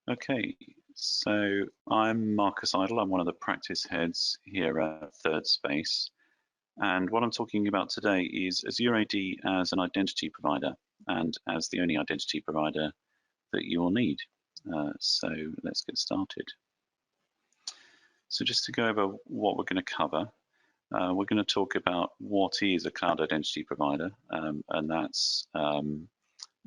Okay, so I'm Marcus Idle. I'm one of the practice heads here at Third Space. And what I'm talking about today is Azure AD as an identity provider and as the only identity provider that you will need. So let's get started. So just to go over what we're going to cover, we're going to talk about what is a cloud identity provider, and that's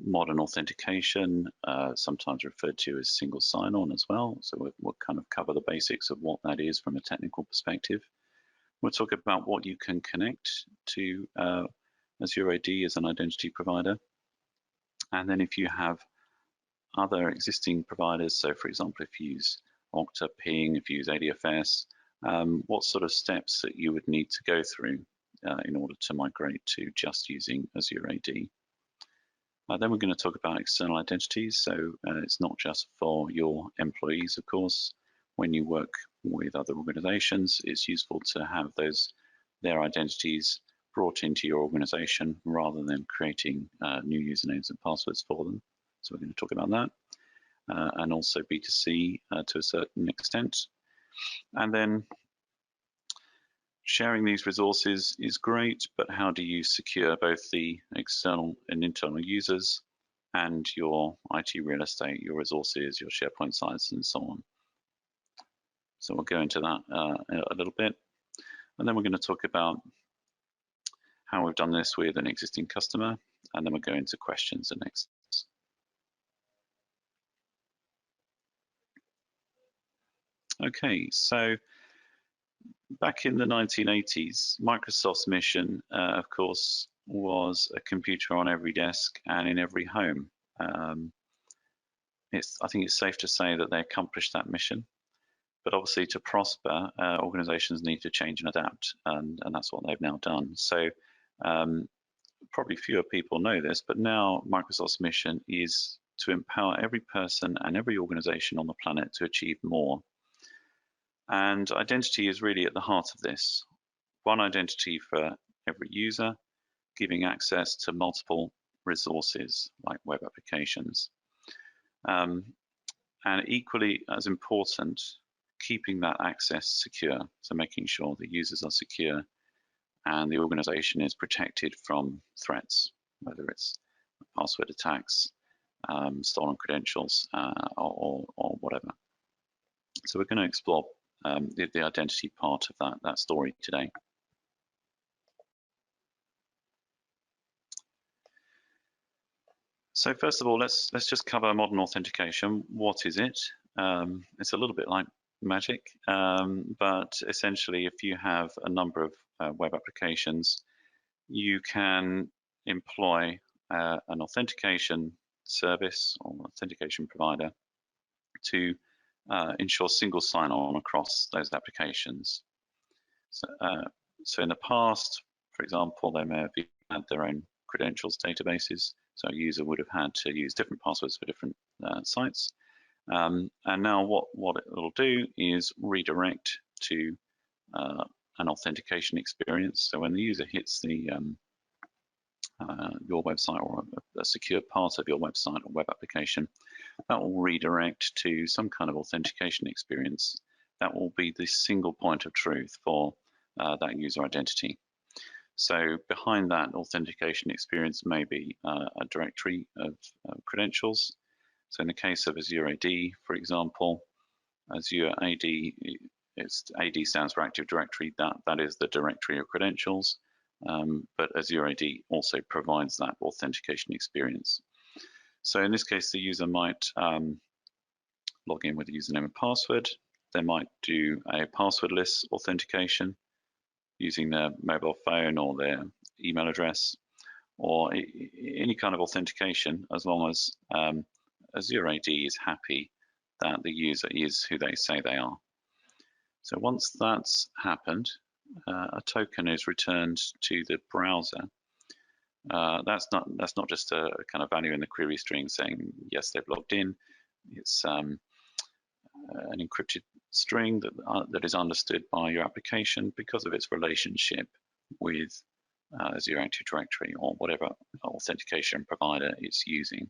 modern authentication, sometimes referred to as single sign-on as well. So we'll kind of cover the basics of what that is from a technical perspective. We'll talk about what you can connect to Azure AD as an identity provider. And then if you have other existing providers, so for example, if you use Okta Ping, if you use ADFS, what sort of steps that you would need to go through in order to migrate to just using Azure AD. Then we're going to talk about external identities. So it's not just for your employees, of course. When you work with other organizations, it's useful to have their identities brought into your organization rather than creating new usernames and passwords for them. So we're going to talk about that. And also B2C to a certain extent. And then sharing these resources is great, but how do you secure both the external and internal users and your IT real estate, your resources, your SharePoint sites, and so on? So we'll go into that a little bit. And then we're going to talk about how we've done this with an existing customer, and then we'll go into questions and next. Okay, so back in the 1980s, Microsoft's mission, of course, was a computer on every desk and in every home. I think it's safe to say that they accomplished that mission. But obviously, to prosper, organizations need to change and adapt, and that's what they've now done. So probably fewer people know this, but now Microsoft's mission is to empower every person and every organization on the planet to achieve more. And identity is really at the heart of this. One identity for every user, giving access to multiple resources like web applications. And equally as important, keeping that access secure. So making sure the users are secure and the organization is protected from threats, whether it's password attacks, stolen credentials, or whatever. So we're going to explore the identity part of that story today. So first of all, let's just cover modern authentication. What is it? It's a little bit like magic, but essentially, if you have a number of web applications, you can employ an authentication service or authentication provider to ensure single sign-on across those applications. So in the past, for example, they may have had their own credentials databases, so a user would have had to use different passwords for different sites. And now what it will do is redirect to an authentication experience. So when the user hits the your website or a secure part of your website or web application, that will redirect to some kind of authentication experience. That will be the single point of truth for that user identity. So behind that authentication experience may be a directory of credentials. So in the case of Azure AD, for example, Azure AD, AD stands for Active Directory. That is the directory of credentials. But Azure AD also provides that authentication experience. So in this case, the user might log in with a username and password. They might do a passwordless authentication using their mobile phone or their email address, or any kind of authentication, as long as Azure AD is happy that the user is who they say they are. So once that's happened, a token is returned to the browser. That's not just a kind of value in the query string saying yes, they've logged in. It's an encrypted string that is understood by your application because of its relationship with Azure Active Directory or whatever authentication provider it's using.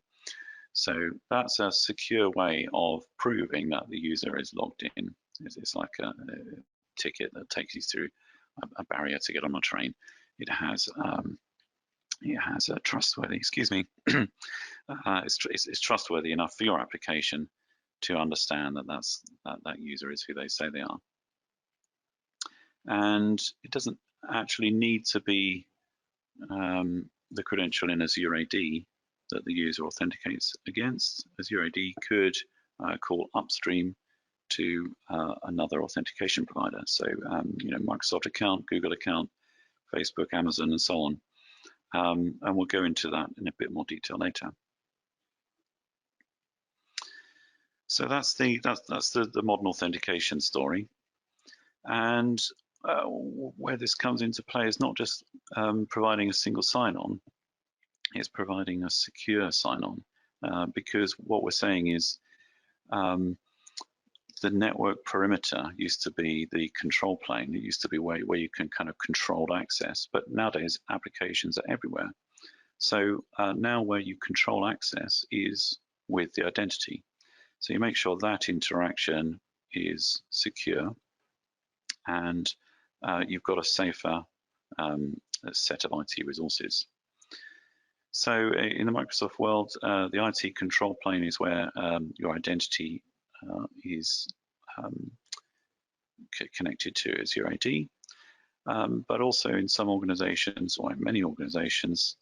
So that's a secure way of proving that the user is logged in. It's like a ticket that takes you through a barrier to get on a train. It has a trustworthy, excuse me, it's trustworthy enough for your application to understand that that user is who they say they are. And it doesn't actually need to be the credential in Azure AD that the user authenticates against. Azure AD could call upstream to another authentication provider. So, Microsoft account, Google account, Facebook, Amazon, and so on. And we'll go into that in a bit more detail later. So that's the modern authentication story. And where this comes into play is not just providing a single sign-on, it's providing a secure sign-on, because what we're saying is the network perimeter used to be the control plane. It used to be where you can kind of control access, but nowadays applications are everywhere. So now where you control access is with the identity. So you make sure that interaction is secure, and you've got a safer set of IT resources. So in the Microsoft world, the IT control plane is where your identity is connected to Azure AD, but also in some organizations, or in many organizations,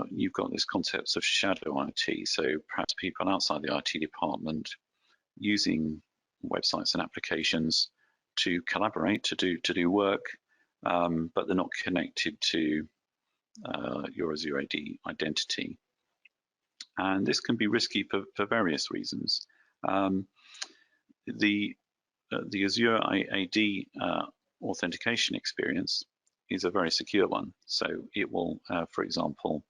you've got this concept of shadow IT. So perhaps people outside the IT department using websites and applications to collaborate, to do work, but they're not connected to your Azure AD identity. And this can be risky for various reasons. The Azure AD authentication experience is a very secure one. So it will, for example,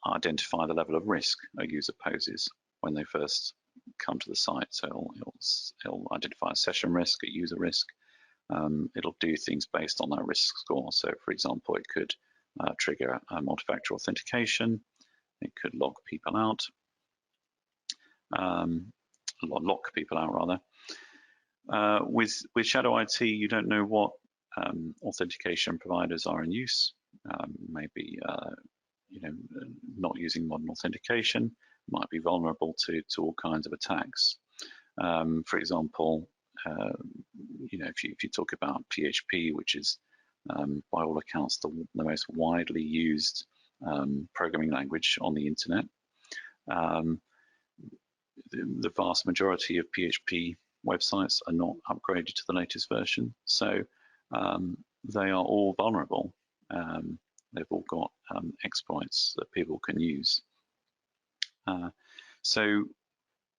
identify the level of risk a user poses when they first come to the site. So it'll identify a session risk, a user risk. It'll do things based on that risk score. So for example, it could trigger multi-factor authentication. It could lock people out rather. With shadow IT, you don't know what authentication providers are in use. Maybe not using modern authentication, might be vulnerable to all kinds of attacks. For example, if you talk about PHP, which is by all accounts the most widely used programming language on the internet, the vast majority of PHP websites are not upgraded to the latest version, so they are all vulnerable. They've all got exploits that people can use. So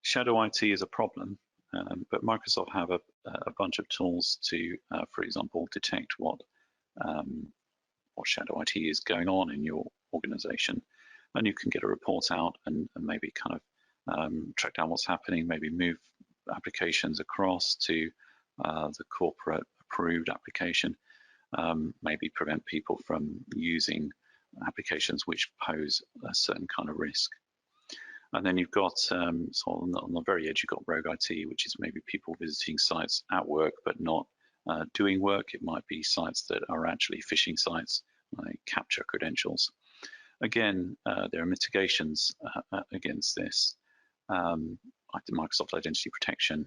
shadow IT is a problem, but Microsoft have a bunch of tools to, for example, detect what shadow IT is going on in your organization, and you can get a report out and maybe kind of track down what's happening, maybe move applications across to the corporate approved application, maybe prevent people from using applications which pose a certain kind of risk. And then you've got, so on the very edge, you've got rogue IT, which is maybe people visiting sites at work but not doing work. It might be sites that are actually phishing sites, like capture credentials. Again, there are mitigations against this, like the Microsoft Identity Protection.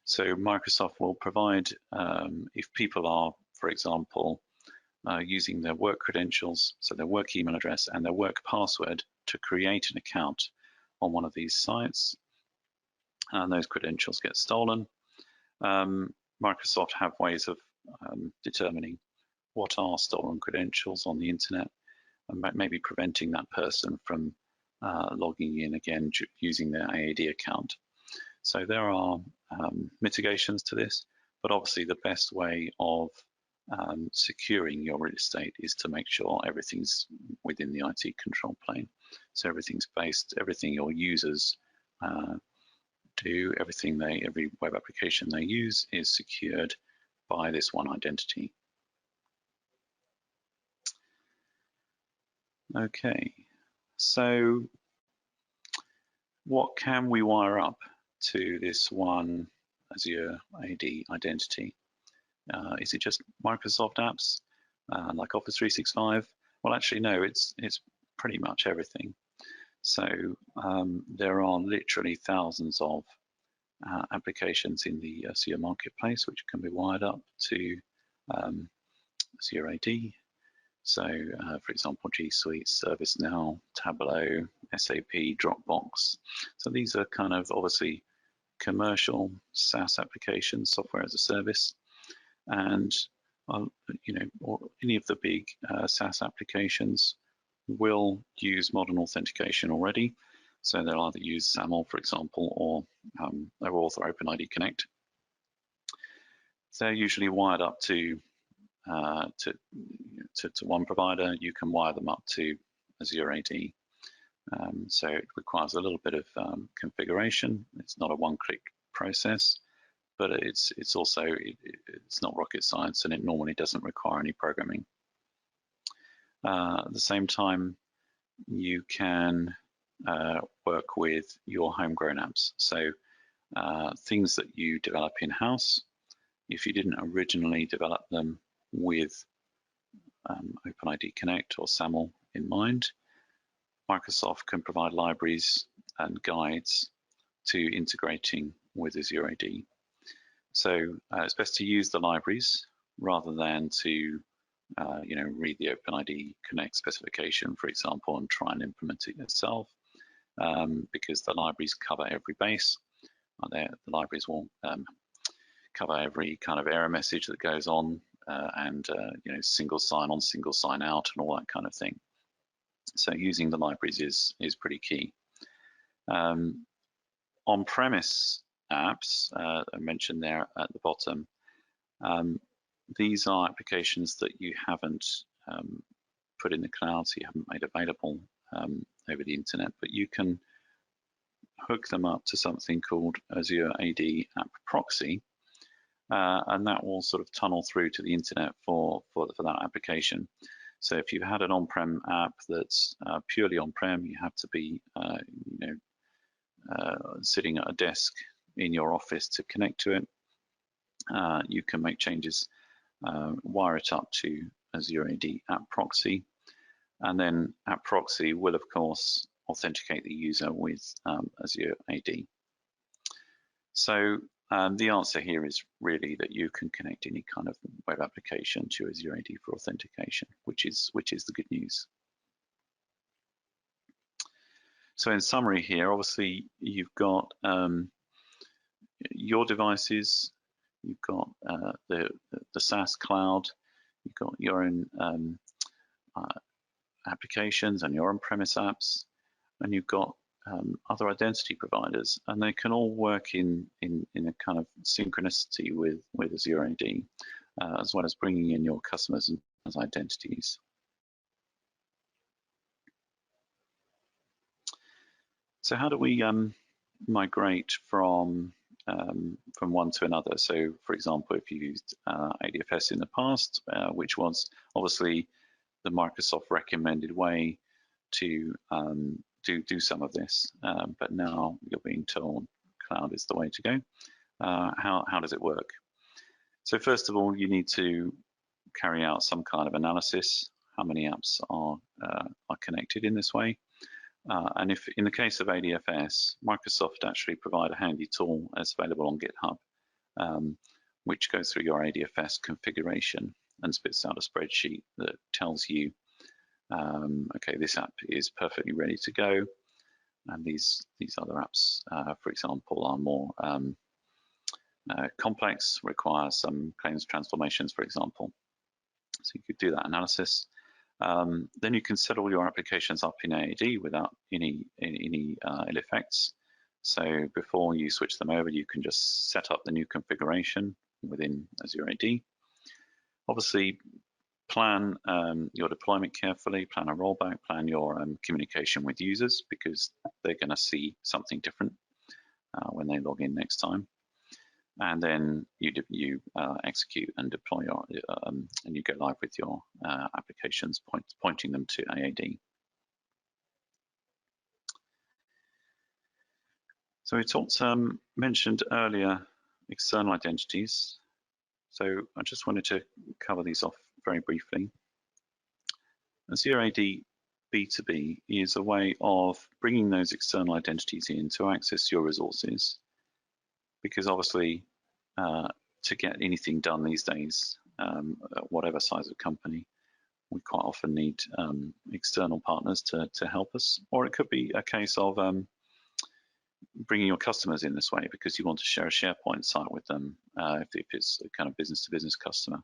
So Microsoft will provide, if people are, for example, using their work credentials, so their work email address and their work password to create an account on one of these sites, and those credentials get stolen, Microsoft have ways of determining what are stolen credentials on the internet, and maybe preventing that person from logging in again using their AAD account. So there are mitigations to this, but obviously the best way of securing your real estate is to make sure everything's within the IT control plane. So everything your users do, every web application they use is secured by this one identity. Okay, so what can we wire up to this one Azure AD identity? Is it just Microsoft apps like Office 365? Well, actually, no, it's pretty much everything. So there are literally thousands of applications in the Azure Marketplace which can be wired up to Azure AD. So, for example, G Suite, ServiceNow, Tableau, SAP, Dropbox. So these are kind of obviously commercial SaaS applications, software as a service, and you know, or any of the big SaaS applications will use modern authentication already. So they'll either use SAML, for example, or OAuth or OpenID Connect. They're usually wired up to one provider. You can wire them up to Azure AD. So it requires a little bit of configuration. It's not a one-click process, but it's also it's not rocket science, and it normally doesn't require any programming. At the same time, you can work with your homegrown apps. So things that you develop in-house, if you didn't originally develop them with OpenID Connect or SAML in mind, Microsoft can provide libraries and guides to integrating with Azure AD. So it's best to use the libraries rather than to you know, read the OpenID Connect specification, for example, and try and implement it yourself, because the libraries cover every base. The libraries will cover every kind of error message that goes on, and you know, single sign on, single sign out, and all that kind of thing. So using the libraries is pretty key. On-premise apps, I mentioned there at the bottom, these are applications that you haven't put in the cloud, so you haven't made available over the internet, but you can hook them up to something called Azure AD App Proxy, and that will sort of tunnel through to the internet for that application. So if you've had an on-prem app that's purely on-prem, you have to be you know, sitting at a desk in your office to connect to it. You can make changes, wire it up to Azure AD App Proxy, and then App Proxy will, of course, authenticate the user with Azure AD. So the answer here is really that you can connect any kind of web application to Azure AD for authentication, which is the good news. So in summary here, obviously you've got your devices, you've got the SaaS cloud, you've got your own applications and your on-premise apps, and you've got other identity providers, and they can all work in a kind of synchronicity with Azure AD, as well as bringing in your customers as identities. So how do we migrate from one to another? So, for example, if you used ADFS in the past, which was obviously the Microsoft recommended way to do some of this, but now you're being told cloud is the way to go. How does it work? So first of all, you need to carry out some kind of analysis. How many apps are connected in this way? And if in the case of ADFS, Microsoft actually provide a handy tool that's available on GitHub, which goes through your ADFS configuration and spits out a spreadsheet that tells you, okay, this app is perfectly ready to go, and these other apps, for example, are more complex, require some claims transformations, for example. So you could do that analysis. Then you can set all your applications up in AAD without any ill effects. So before you switch them over, you can just set up the new configuration within Azure AD. Obviously, plan your deployment carefully, plan a rollback, plan your communication with users, because they're going to see something different when they log in next time. And then you execute and deploy your and you go live with your applications, pointing them to AAD. So we mentioned earlier external identities. So I just wanted to cover these off very briefly. Azure AD B2B is a way of bringing those external identities in to access your resources, because obviously to get anything done these days, whatever size of company, we quite often need external partners to help us, or it could be a case of bringing your customers in this way because you want to share a SharePoint site with them if it's a kind of business-to-business customer.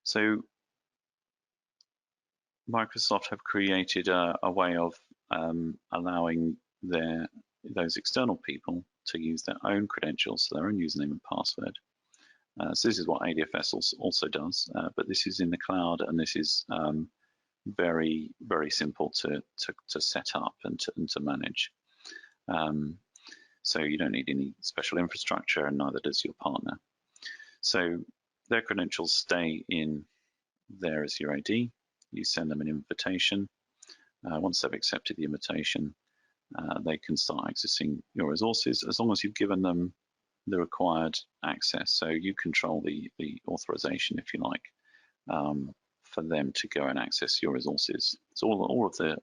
So Microsoft have created a way of allowing those external people to use their own credentials, so their own username and password. So this is what ADFS also does, but this is in the cloud, and this is very, very simple to set up and to manage. So you don't need any special infrastructure, and neither does your partner. So their credentials stay in their Azure AD. You send them an invitation. Once they've accepted the invitation, they can start accessing your resources as long as you've given them the required access. So you control the authorization, if you like, for them to go and access your resources. So all of the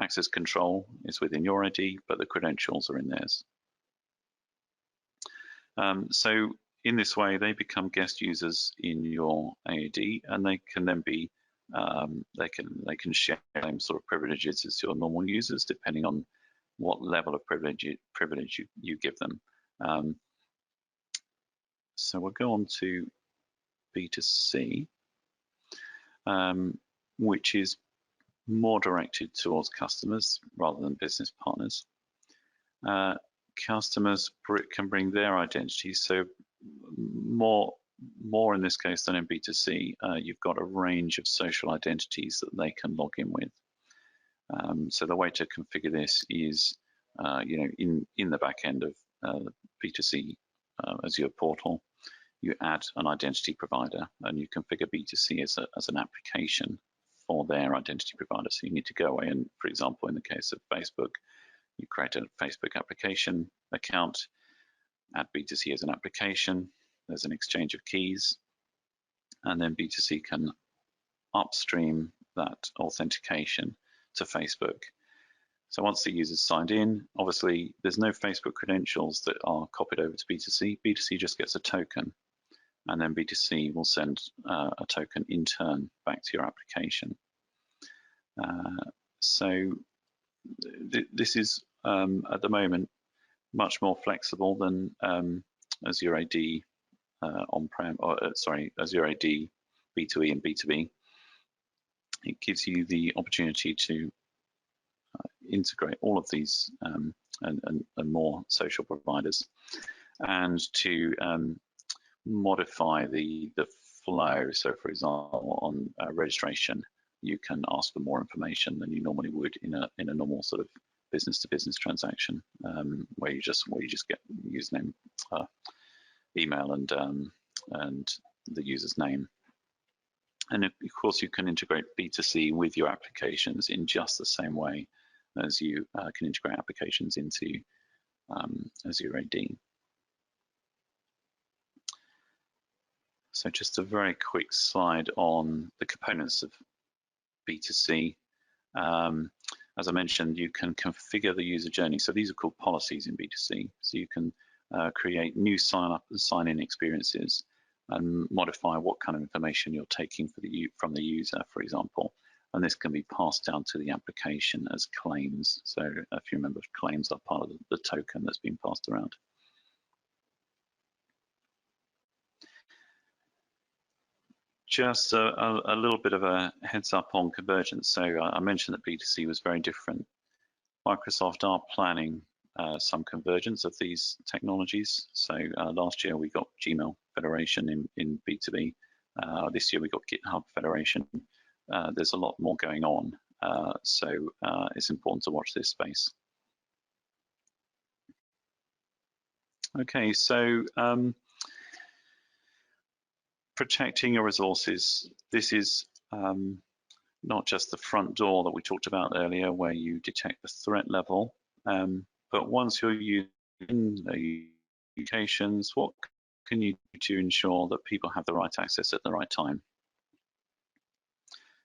access control is within your ID, but the credentials are in theirs. So in this way, they become guest users in your AD, and they can then be they can share the same sort of privileges as your normal users, depending on what level of privilege you give them. So we'll go on to B2C, which is more directed towards customers rather than business partners. Customers can bring their identities, so more in this case than in B2C. You've got a range of social identities that they can log in with. So the way to configure this is, in the back end of the B2C Azure portal, you add an identity provider, and you configure B2C as an application for their identity provider. So you need to go away and, for example, in the case of Facebook, you create a Facebook application account, add B2C as an application. There's an exchange of keys, and then B2C can upstream that authentication to Facebook. So once the user's signed in, obviously there's no Facebook credentials that are copied over to B2C. B2C just gets a token, and then B2C will send a token in turn back to your application. So this is at the moment much more flexible than Azure AD on-prem, or Azure AD B2E and B2B. It gives you the opportunity to integrate all of these and more social providers, and to modify the flow. So, for example, on registration, you can ask for more information than you normally would in a normal sort of business-to-business transaction, where you just get username, email, and the user's name. And of course, you can integrate B2C with your applications in just the same way as you can integrate applications into Azure AD. So just a very quick slide on the components of B2C. As I mentioned, you can configure the user journey. So these are called policies in B2C. So you can create new sign-up and sign-in experiences and modify what kind of information you're taking from the user, for example. And this can be passed down to the application as claims. So if you remember, claims are part of the token that's being passed around. Just a little bit of a heads up on Convergence. So I mentioned that B2C was very different. Microsoft are planning some convergence of these technologies. So last year we got Gmail Federation in B2B. This year we got GitHub Federation. There's a lot more going on. So it's important to watch this space. Okay, so protecting your resources. This is not just the front door that we talked about earlier, where you detect the threat level, but once you're using the applications, what can you do to ensure that people have the right access at the right time?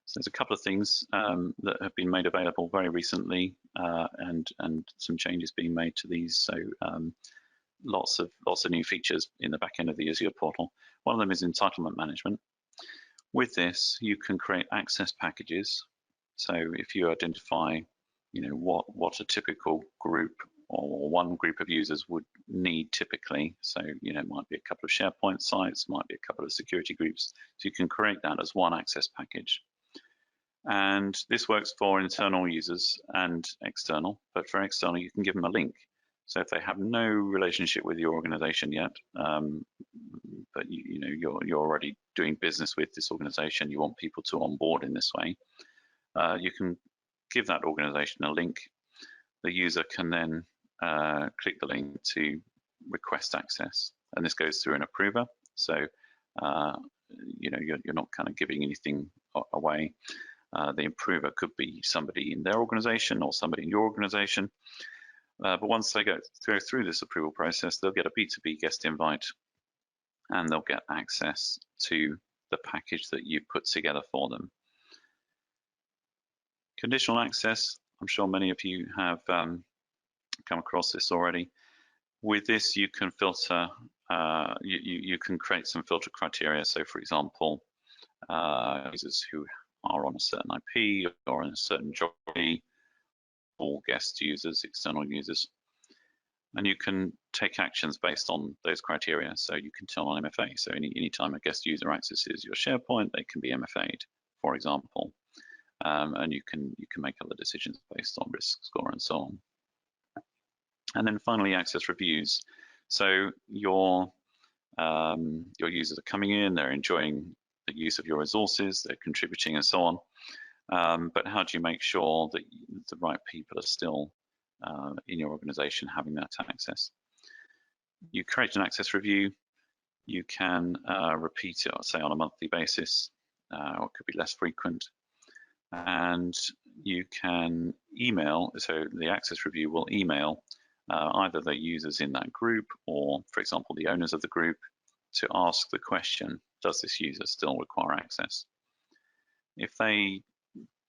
So there's a couple of things that have been made available very recently, and some changes being made to these. So lots of new features in the back end of the Azure portal. One of them is entitlement management. With this, you can create access packages. So if you identify, what a typical group or one group of users would need typically, so it might be a couple of SharePoint sites, might be a couple of security groups. So you can create that as one access package. And this works for internal users and external, but for external, you can give them a link. So if they have no relationship with your organization yet, but you're already doing business with this organization, you want people to onboard in this way, you can give that organization a link. The user can then click the link to request access, and this goes through an approver. So you're not kind of giving anything away. The improver could be somebody in their organization or somebody in your organization. But once they go through this approval process, they'll get a B2B guest invite, and they'll get access to the package that you put together for them. Conditional access, I'm sure many of you have come across this already. With this, you can filter, you can create some filter criteria. So for example, users who are on a certain IP or in a certain geography, all guest users, external users, and you can take actions based on those criteria. So you can turn on MFA. So anytime a guest user accesses your SharePoint, they can be MFA'd, for example, and you can make other decisions based on risk score and so on. And then finally, access reviews. So your users are coming in, they're enjoying the use of your resources, they're contributing and so on. But how do you make sure that the right people are still in your organization having that access? You create an access review. You can repeat it, say, on a monthly basis, or it could be less frequent. And you can email, so the access review will email either the users in that group or, for example, the owners of the group to ask the question, does this user still require access? If they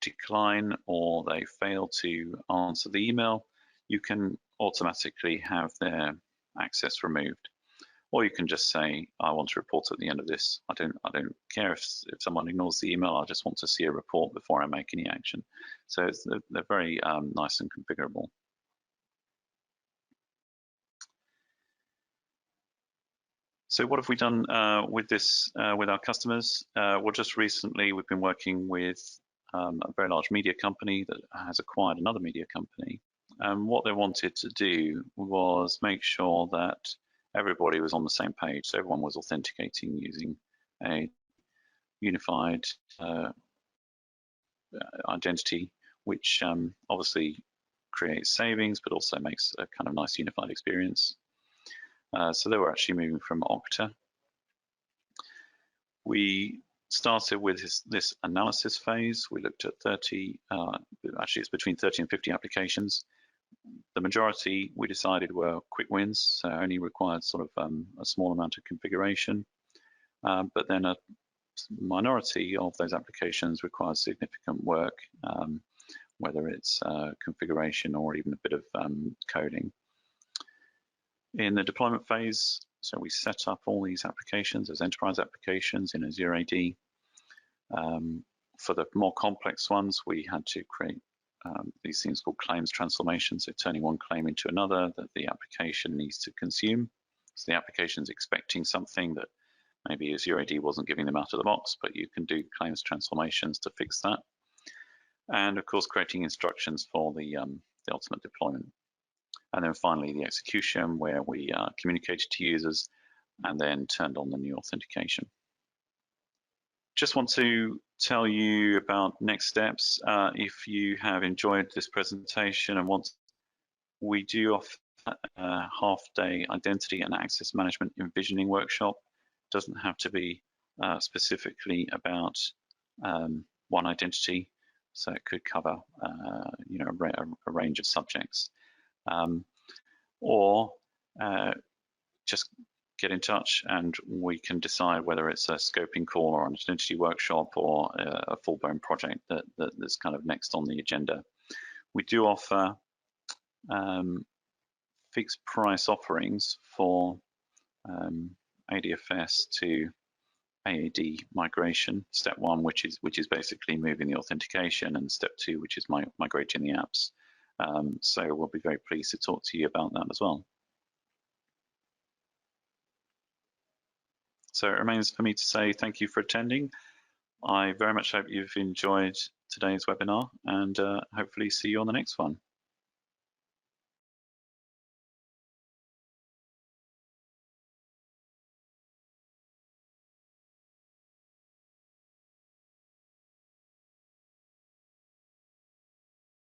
decline or they fail to answer the email, you can automatically have their access removed. Or you can just say, I want to report at the end of this. I don't care if someone ignores the email, I just want to see a report before I make any action. So they're very nice and configurable. So what have we done with this with our customers? Well, just recently we've been working with a very large media company that has acquired another media company. And what they wanted to do was make sure that everybody was on the same page. So everyone was authenticating using a unified identity, which obviously creates savings, but also makes a kind of nice unified experience. So they were actually moving from Okta. We started with this analysis phase. We looked at 30, actually it's between 30 and 50 applications. The majority we decided were quick wins, so only required sort of a small amount of configuration. But then a minority of those applications required significant work, whether it's configuration or even a bit of coding. In the deployment phase, so we set up all these applications as enterprise applications in Azure AD. For the more complex ones, we had to create these things called claims transformation, so turning one claim into another that the application needs to consume. So the application's expecting something that maybe Azure AD wasn't giving them out of the box, but you can do claims transformations to fix that. And of course, creating instructions for the ultimate deployment. And then finally, the execution, where we communicated to users and then turned on the new authentication. Just want to tell you about next steps. If you have enjoyed this presentation and we do offer a half-day identity and access management envisioning workshop. It doesn't have to be specifically about one identity. So it could cover you know, a range of subjects, or just get in touch and we can decide whether it's a scoping call or an identity workshop or a full-blown project that's kind of next on the agenda. We do offer fixed price offerings for ADFS to AAD migration, step 1, which is basically moving the authentication, and step 2, which is migrating the apps. So we'll be very pleased to talk to you about that as well. So it remains for me to say thank you for attending. I very much hope you've enjoyed today's webinar, and hopefully see you on the next one.